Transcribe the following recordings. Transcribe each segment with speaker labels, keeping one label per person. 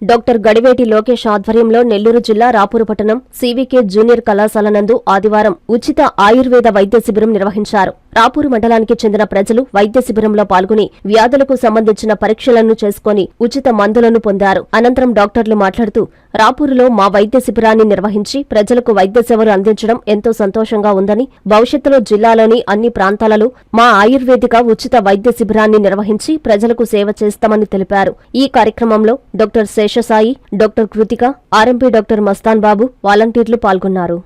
Speaker 1: Doctor గడివేటి Lokesh ఆధ్వర్యంలో నెల్లూరు జిల్లా రాపూరు పట్టణం సివికే జూనియర్ కళాశాల నందు ఆదివారం ఉచిత ఆయుర్వేద వైద్య శిబిరం నిర్వహించారు. రాపూరు మండలానికి చెందిన ప్రజలు వైద్య శిబిరంలో పాల్గొని వ్యాధులకు సంబంధించిన పరీక్షలను చేసుకుని ఉచిత మందులను పొందారు. అనంతరం డాక్టర్లు మాట్లాడుతూ, రాపూరులో మా వైద్య శిబిరాన్ని నిర్వహించి ప్రజలకు వైద్య సేవలు అందించడం ఎంతో సంతోషంగా ఉందని, భవిష్యత్తులో జిల్లాలోని అన్ని ప్రాంతాలలో మా ఆయుర్వేదిక ఉచిత వైద్య శిబిరాన్ని నిర్వహించి ప్రజలకు సేవ చేస్తామని తెలిపారు. ఈ కార్యక్రమంలో doctor Seshasai, doctor Krithika, RMP doctor Mastan Babu, వాలంటీర్లు పాల్గొన్నారు.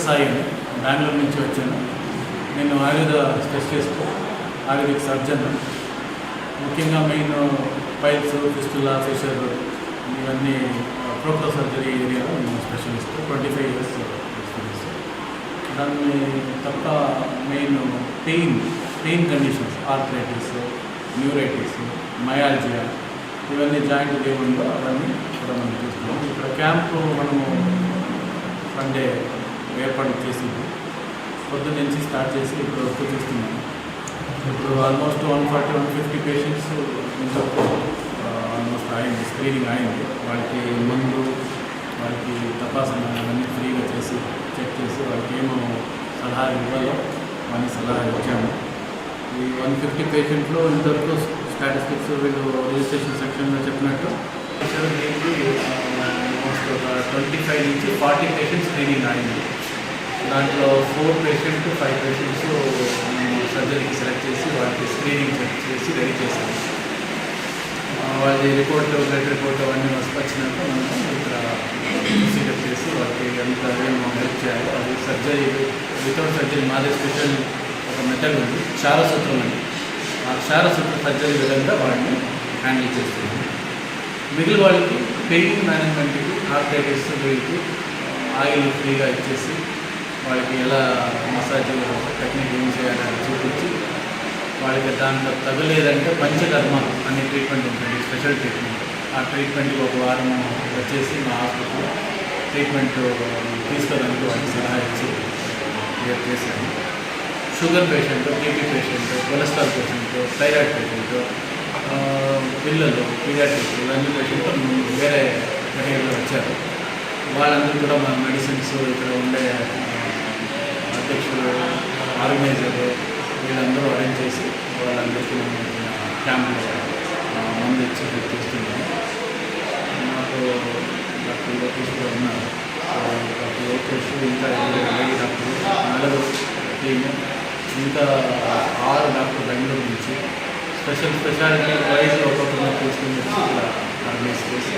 Speaker 2: సాయి బెంగళూరు నుంచి వచ్చాను. నేను ఆయుర్వేద స్పెషలిస్ట్, ఆయుర్వేదిక్ సర్జన్. ముఖ్యంగా మెయిన్ పైల్స్, ఫిస్టులా, ఫిషర్ ఇవన్నీ ప్రోక్టో సర్జరీ ఏరియాలో నేను స్పెషలిస్ట్. 25 years experience. దాన్ని తప్ప main pain conditions, arthritis, neuritis, myalgia, ఇవన్నీ జాయింట్ దేవుల్లో అవన్నీ కూడా మనం చూస్తున్నాం. ఇక్కడ క్యాంపు మనము సండే ఏర్పాటు చేసి పొద్దున్న నుంచి స్టార్ట్ చేసి ఇప్పుడు వరకు చూస్తున్నాము. ఇప్పుడు ఆల్మోస్ట్ 140-150 పేషెంట్స్ ఇంతకు ఆల్మోస్ట్ అయింది, స్క్రీనింగ్ అయింది. వాళ్ళకి మందు, వాళ్ళకి తపాసన అవన్నీ ఫ్రీగా చేసి చెక్ చేసి వాళ్ళకి ఏమో సలహాలు ఇవ్వాలో అవన్నీ సలహాలు ఇచ్చాము. ఈ 150 పేషెంట్లో ఇంతవరకు స్టాటిస్టిక్స్ వీళ్ళు రిజిస్ట్రేషన్ సెక్షన్లో చెప్పినట్టు ఆల్మోస్ట్ ఒక 25 నుంచి 40 పేషెంట్స్ స్క్రీనింగ్ అయింది. దాంట్లో 4 పేషెంట్ 5 పేషెంట్స్ సర్జరీకి సెలెక్ట్ చేసి వాళ్ళకి స్క్రీనింగ్ చెక్ చేసి రెడీ చేశాము. వాళ్ళ రిపోర్ట్, బ్లడ్ రిపోర్ట్ అవన్నీ వచ్చినాక మనం ఇక్కడ ప్రొసీజర్ చేసి వాళ్ళకి ఎంత హెల్ప్ చేయాలో అది సర్జరీ, వితౌట్ సర్జరీ మాదే స్పెషల్ ఒక మెథడ్ ఉంది, క్షారసూత్రం అండి. ఆ క్షారసూత్ర సర్జరీ విధంగా వాళ్ళని హ్యాండిల్ చేస్తుంది. మిగిలిన వాళ్ళకి పెయిన్ మేనేజ్మెంట్కి, ఆర్థరైటిస్ వీళ్ళకి ఆయిల్ ఫ్రీగా ఇచ్చేసి వాళ్ళకి ఎలా మసాజ్ టెక్నిక్ ఏం చేయాలని చూపించి వాళ్ళకి దాంట్లో తగలేదంటే పంచకర్మ అనే ట్రీట్మెంట్ ఉంటుంది, స్పెషల్ ట్రీట్మెంట్. ఆ ట్రీట్మెంట్కి ఒక వారం వచ్చేసి మా హాస్పిటల్లో ట్రీట్మెంట్ తీసుకోవడానికి వాళ్ళకి సలహా ఇచ్చి క్లియర్ చేశాను. Sugar patient, BP patient, cholesterol patient, thyroid patient, పిల్లలు, పీడియాట్రిక్స్ ఇవన్నీ పేషెంట్ వేరే కేటగిరీలో వచ్చారు. వాళ్ళందరూ కూడా మన మెడిసిన్స్ ఇక్కడ ఉండే అధ్యక్షులు, ఆర్గనైజర్లు వీళ్ళందరూ అరేంజ్ చేసి వాళ్ళందరికీ క్యాంపులో మందు ఇచ్చి చేస్తున్నాము. నాకు డాక్టర్ లోకేష్ కూడా ఉన్నారు. డాక్టర్ లోకేష్ ఇంకా లేడీ డాక్టర్, నలుగురు టీము, ఇంకా 6 డాక్టర్ బెంగళూరు నుంచి స్పెషాలిటీ వైజ్ ఒక్కొక్కరిని తీసుకుని వచ్చి ఇలా ఆర్గనైజ్ చేసి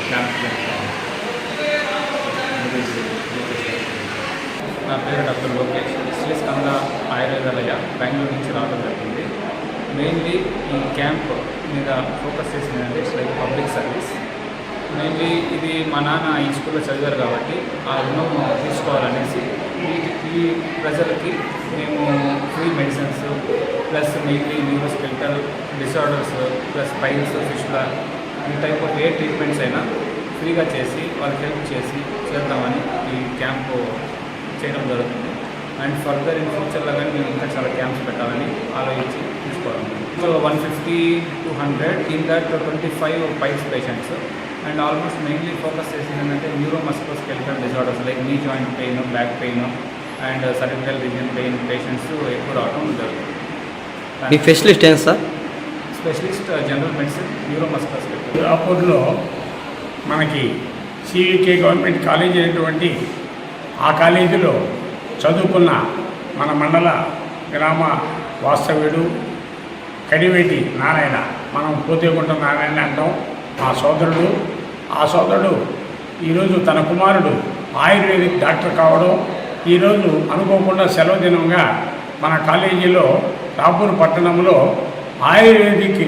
Speaker 2: క్యాంప్.
Speaker 3: నా పేరు డాక్టర్ లోకేష్, శ్రీ స్కంద ఆయుర్వేదాలయ బెంగళూరు నుంచి రావడం జరిగింది. మెయిన్లీ ఈ క్యాంప్ మీద ఫోకస్ చేసిందంటే లైక్ పబ్లిక్ సర్వీస్. మెయిన్లీ ఇది మా నాన్న ఈ స్కూల్లో చదివారు కాబట్టి ఆ రుణం తీసుకోవాలనేసి ఈ ప్రజలకి మేము free medicines plus mainly neuroskeletal disorders plus piles, ఫిష్ల ఈ టైప్ ఆఫ్ ఏ ట్రీట్మెంట్స్ అయినా ఫ్రీగా చేసి వాళ్ళకి హెల్ప్ చేద్దామని ఈ క్యాంపు చేయడం జరుగుతుంది. అండ్ ఫర్దర్ ఇన్ ఫ్యూచర్లో కానీ మేము ఇంకా చాలా క్యాంప్స్ పెట్టాలని ఆలోచించి తీసుకోవడం. So 150 to 100 in that 25 piles patients. And almost mainly focus చేసింది ఏంటంటే neuromusculoskeletal disorders like knee joint pain, back pain and cervical region pain patients ఎక్కువ రావడం జరుగుతుంది.
Speaker 4: మీ స్పెషలిస్ట్ ఏంటి sir?
Speaker 3: Specialist general medicine, neuromusculoskeletal.
Speaker 5: రాపూర్లో మనకి సివికే గవర్నమెంట్ కాలేజీ అయినటువంటి ఆ కాలేజీలో చదువుకున్న మన మండల గ్రామ వాస్తవ్యుడు కడివేటి నారాయణ, మనం పోతేగుంట నారాయణ అంటాం, ఆ సోదరుడు ఈరోజు తన కుమారుడు ఆయుర్వేదిక్ డాక్టర్ కావడం, ఈరోజు అనుకోకుండా సెలవు దినంగా మన కాలేజీలో రాపూర్ పట్టణంలో ఆయుర్వేదిక్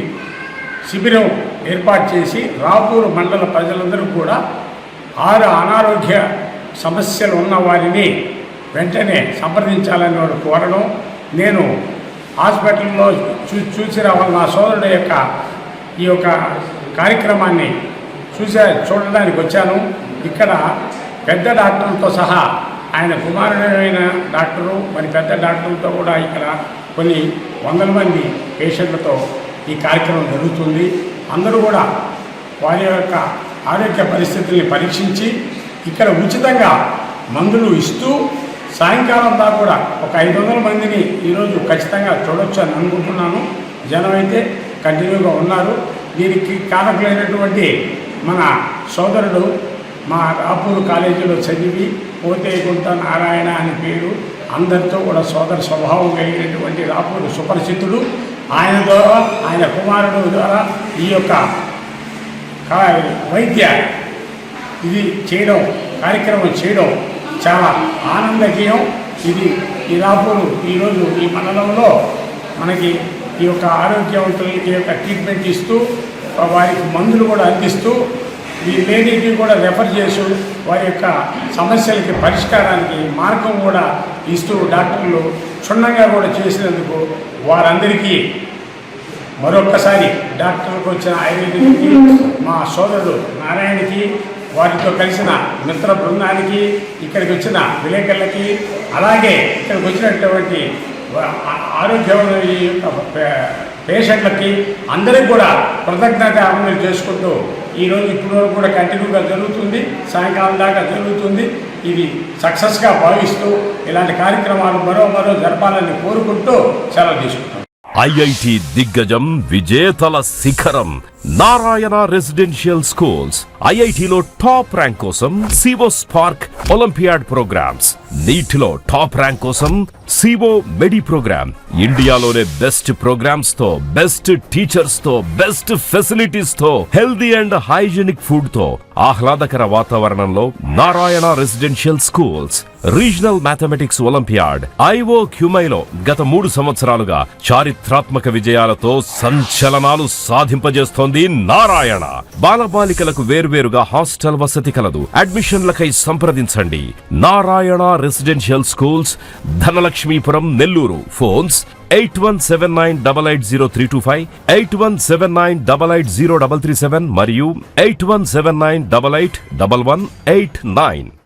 Speaker 5: శిబిరం ఏర్పాటు చేసి రాపూర్ మండల ప్రజలందరూ కూడా 6 అనారోగ్య సమస్యలు ఉన్న వారిని వెంటనే సంప్రదించాలని వారు కోరడం, నేను హాస్పిటల్లో చూసి రావాలి. నా సోదరుడు యొక్క ఈ యొక్క కార్యక్రమాన్ని చూడడానికి వచ్చాను. ఇక్కడ పెద్ద డాక్టర్లతో సహా ఆయన కుమారుడైన డాక్టరు మరి పెద్ద డాక్టర్లతో కూడా ఇక్కడ కొన్ని 100 మంది పేషెంట్లతో ఈ కార్యక్రమం జరుగుతుంది. అందరూ కూడా వారి యొక్క ఆరోగ్య పరిస్థితుల్ని పరీక్షించి ఇక్కడ ఉచితంగా మందులు ఇస్తూ సాయంకాలం దాకా కూడా ఒక 500 మందిని ఈరోజు ఖచ్చితంగా చూడొచ్చు అని అనుకుంటున్నాను. జనం అయితే కంటిన్యూగా ఉన్నారు. దీనికి కారకులైనటువంటి మన సోదరుడు మా రాపూర్ కాలేజీలో చదివి పోతేగుంట నారాయణ అని పేరు, అందరితో కూడా సోదర స్వభావం కలిగినటువంటి రాపూర్ సుపరిచితుడు. ఆయన ద్వారా, ఆయన కుమారుడు ద్వారా ఈ యొక్క వైద్య ఇది చేయడం, కార్యక్రమం చేయడం చాలా ఆనందకీయం. ఇది ఈ రాపూరు ఈరోజు ఈ మండలంలో మనకి ఈ యొక్క ఆరోగ్యవంతులకి యొక్క ట్రీట్మెంట్ ఇస్తూ వారికి మందులు కూడా అందిస్తూ ఈ లేడీకి కూడా రెఫర్ చేస్తూ వారి యొక్క సమస్యలకి పరిష్కారానికి మార్గం కూడా ఇస్తూ డాక్టర్లు క్షుణ్ణంగా కూడా చేసినందుకు వారందరికీ మరొక్కసారి డాక్టర్లకు వచ్చిన ఆయుర్వేదికి, మా సోదరుడు నారాయణకి, వారితో కలిసిన మిత్ర బృందానికి, ఇక్కడికి వచ్చిన విలేకరులకి, అలాగే ఇక్కడికి వచ్చినటువంటి ఆరోగ్యమైన ఈ యొక్క పేషెంట్లకి అందరికీ కూడా కృతజ్ఞత అమలు చేసుకుంటూ ఈరోజు ఇప్పటి వరకు కూడా కంటిన్యూగా జరుగుతుంది, సాయంకాలం దాకా జరుగుతుంది. ఇది సక్సెస్గా భావిస్తూ ఇలాంటి కార్యక్రమాలు మరో జరపాలని కోరుకుంటూ సెలవు తీసుకుంటాం.
Speaker 6: ఐఐటి దిగ్గజం విజేతల శిఖరం నారాయణ రెసిడెన్షియల్ స్కూల్స్. ఐఐటిలో టాప్ ర్యాంక్ కోసం సివో స్పార్క్ ఒలింపియాడ్ ప్రోగ్రామ్స్, నీటిలో టాప్ ర్యాంక్ కోసం సివో మెడి ప్రోగ్రామ్. ఇండియాలోనే బెస్ట్ ప్రోగ్రామ్స్ తో, బెస్ట్ టీచర్స్ తో, బెస్ట్ ఫెసిలిటీస్ తో, హెల్దీ అండ్ హైజీనిక్ ఫుడ్ తో, ఆహ్లాదకర వాతావరణంలో Narayana residential schools. Regional mathematics olympiad ఐఓ క్యూమైలో గత 3 సంవత్సరాలుగా చారిత్రాత్మక విజయాలతో సంచలనాలు సాధింపజేస్తోంది నిర్వహిస్తోంది నారాయణ. బాలబాలికలకు వేర్వేరుగా హాస్టల్ వసతి కలదు. అడ్మిషన్లకై సంప్రదించండి. Narayana residential schools, Dhanalakshmipuram, Nellore. Phones 8179880325, 8179880337 మరియు 8179881189.